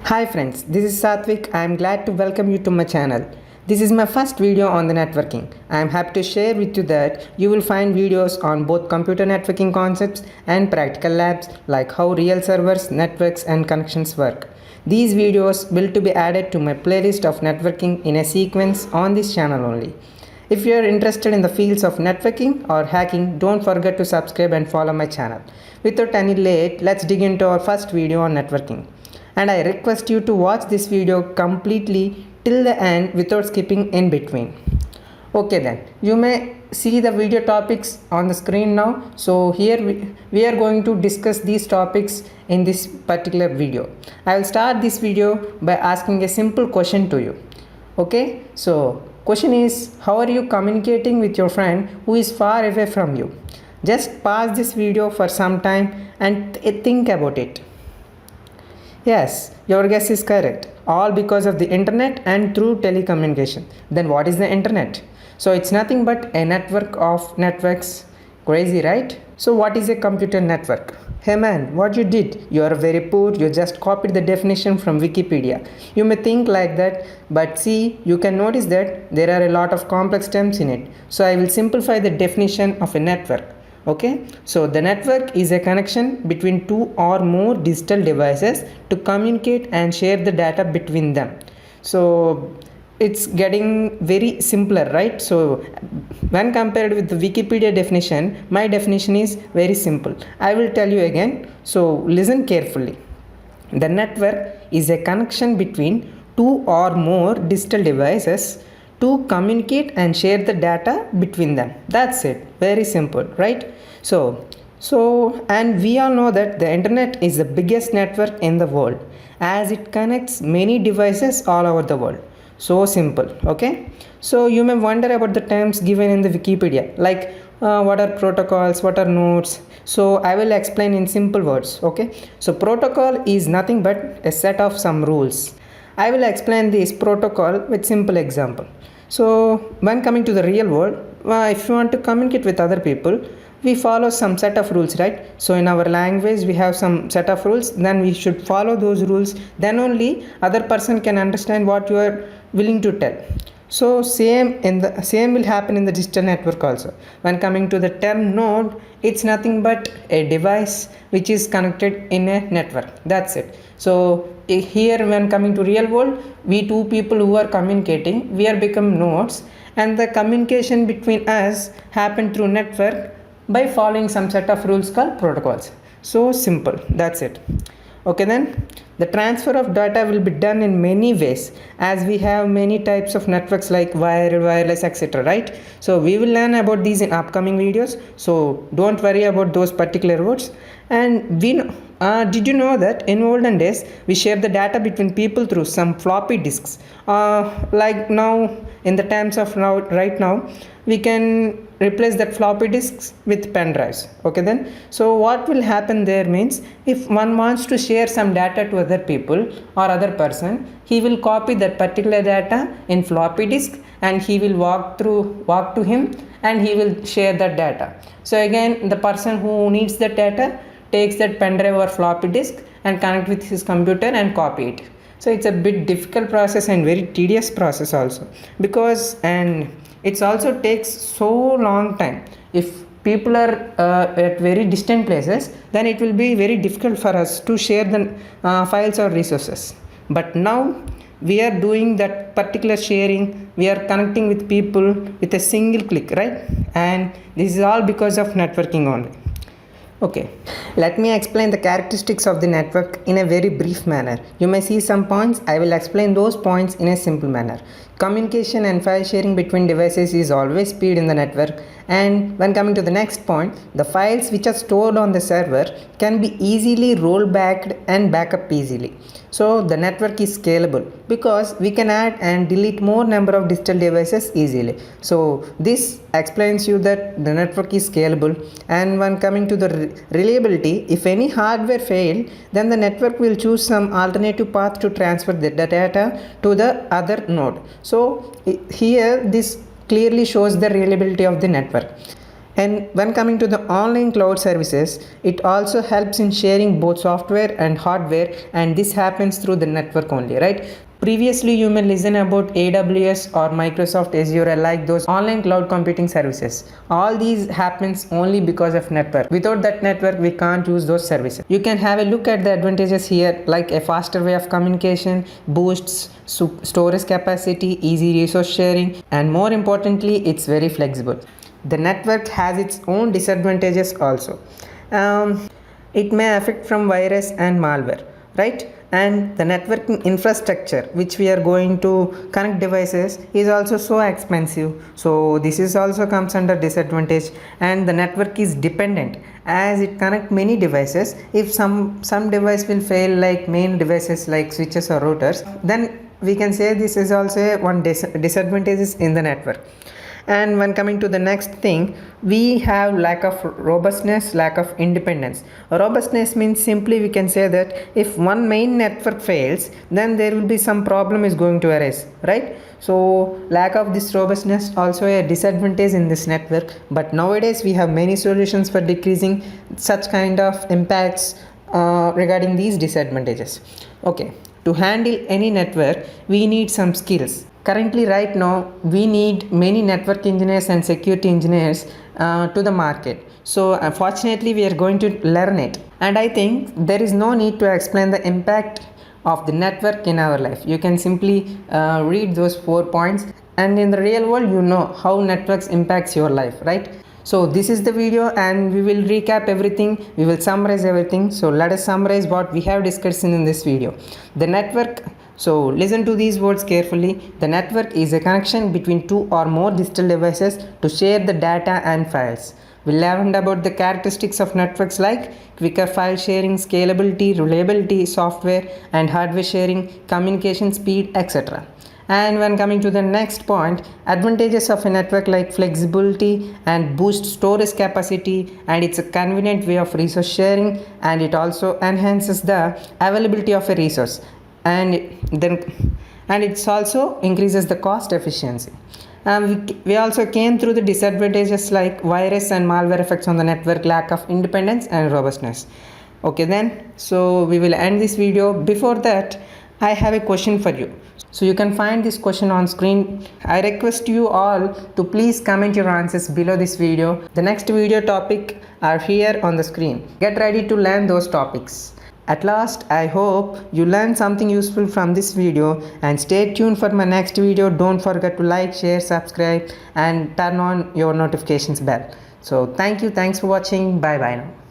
Hi friends, this is Satvik. I am glad to welcome you to my channel. This is my first video on the networking. I am happy to share with you that you will find videos on both computer networking concepts and practical labs like how real servers, networks and connections work. These videos will to be added to my playlist of networking in a sequence on this channel only. If you are interested in the fields of networking or hacking, don't forget to subscribe and follow my channel. Without any late, let's dig into our first video on networking. And I request you to watch this video completely till the end without skipping in between. Okay then, you may see the video topics on the screen now. So here we are going to discuss these topics in this particular video. I will start this video by asking a simple question to you. Okay, so question is, how are you communicating with your friend who is far away from you? Just pause this video for some time and think about it. Yes, your guess is correct. All because of the internet and through telecommunication. Then what is the internet? So it's nothing but a network of networks. Crazy, right? So what is a computer network? Hey man, what you did? You are very poor. You just copied the definition from Wikipedia. You may think like that, but see, you can notice that there are a lot of complex terms in it. So I will simplify the definition of a network. Okay, so the network is a connection between two or more digital devices to communicate and share the data between them. So it's getting very simpler, right? So when compared with the Wikipedia definition, my definition is very simple. I will tell you again, so listen carefully. The network is a connection between two or more digital devices to communicate and share the data between them. That's it. Very simple, right? So and we all know that the internet is the biggest network in the world as it connects many devices all over the world. So simple, okay? So you may wonder about the terms given in the Wikipedia, like what are protocols, what are nodes. So I will explain in simple words, okay? So protocol is nothing but a set of some rules. I will explain this protocol with simple example. So when coming to the real world, if you want to communicate with other people, we follow some set of rules, right? So in our language we have some set of rules, then we should follow those rules, then only other person can understand what you are willing to tell. So same will happen in the digital network also. When coming to the term node, it's nothing but a device which is connected in a network. That's it. So here when coming to real world, we two people who are communicating, we are become nodes, and the communication between us happen through network by following some set of rules called protocols. So simple, that's it. Okay then, the transfer of data will be done in many ways as we have many types of networks like wired, wireless, etc., right? So we will learn about these in upcoming videos, so don't worry about those particular words. And did you know that in olden days we share the data between people through some floppy disks? Like now, in the terms of now, right now, we can replace that floppy disks with pen drives. Okay then, so what will happen there means, if one wants to share some data to other people or other person, he will copy that particular data in floppy disk and he will walk to him and he will share that data. So again, the person who needs the data takes that pen drive or floppy disk and connect with his computer and copy it. So it's a bit difficult process and very tedious process also, because and it also takes so long time. If people are at very distant places, then it will be very difficult for us to share the files or resources. But now we are doing that particular sharing, we are connecting with people with a single click, right? And this is all because of networking only. Okay, let me explain the characteristics of the network in a very brief manner. You may see some points, I will explain those points in a simple manner. Communication and file sharing between devices is always speed in the network, and when coming to the next point, the files which are stored on the server can be easily rolled back and back up easily. So the network is scalable because we can add and delete more number of digital devices easily. So this explains you that the network is scalable. And when coming to the reliability, if any hardware failed, then the network will choose some alternative path to transfer the data to the other node. So here this clearly shows the reliability of the network. And when coming to the online cloud services, it also helps in sharing both software and hardware, and this happens through the network only, right? Previously, you may listen about AWS or Microsoft Azure, like those online cloud computing services. All these happens only because of network. Without that network, we can't use those services. You can have a look at the advantages here, like a faster way of communication, boosts storage capacity, easy resource sharing, and more importantly, it's very flexible. The network has its own disadvantages also. It may affect from virus and malware, right? And the networking infrastructure which we are going to connect devices is also so expensive, so this is also comes under disadvantage. And the network is dependent as it connect many devices. If some device will fail, like main devices like switches or routers, then we can say this is also one disadvantages in the network. And when coming to the next thing, we have lack of robustness, lack of independence. Robustness means simply we can say that if one main network fails, then there will be some problem is going to arise, right? So lack of this robustness also a disadvantage in this network, but nowadays we have many solutions for decreasing such kind of impacts regarding these disadvantages. Okay, to handle any network we need some skills. Currently right now we need many network engineers and security engineers to the market, so unfortunately we are going to learn it. And I think there is no need to explain the impact of the network in our life. You can simply read those 4 points, and in the real world you know how networks impacts your life, right? So this is the video and we will recap everything, we will summarize everything. So let us summarize what we have discussed in this video. The network, so listen to these words carefully. The network is a connection between two or more digital devices to share the data and files. We learned about the characteristics of networks like quicker file sharing, scalability, reliability, software and hardware sharing, communication speed, etc. And when coming to the next point, advantages of a network like flexibility and boost storage capacity, and it's a convenient way of resource sharing, and it also enhances the availability of a resource, and it also increases the cost efficiency. We also came through the disadvantages like virus and malware effects on the network, lack of independence and robustness. Okay then, so we will end this video. Before that, I have a question for you. So you can find this question on screen. I request you all to please comment your answers below this video. The next video topic are here on the screen. Get ready to learn those topics. At last, I hope you learned something useful from this video, and stay tuned for my next video. Don't forget to like, share, subscribe and turn on your notifications bell. So thanks for watching. Bye bye now.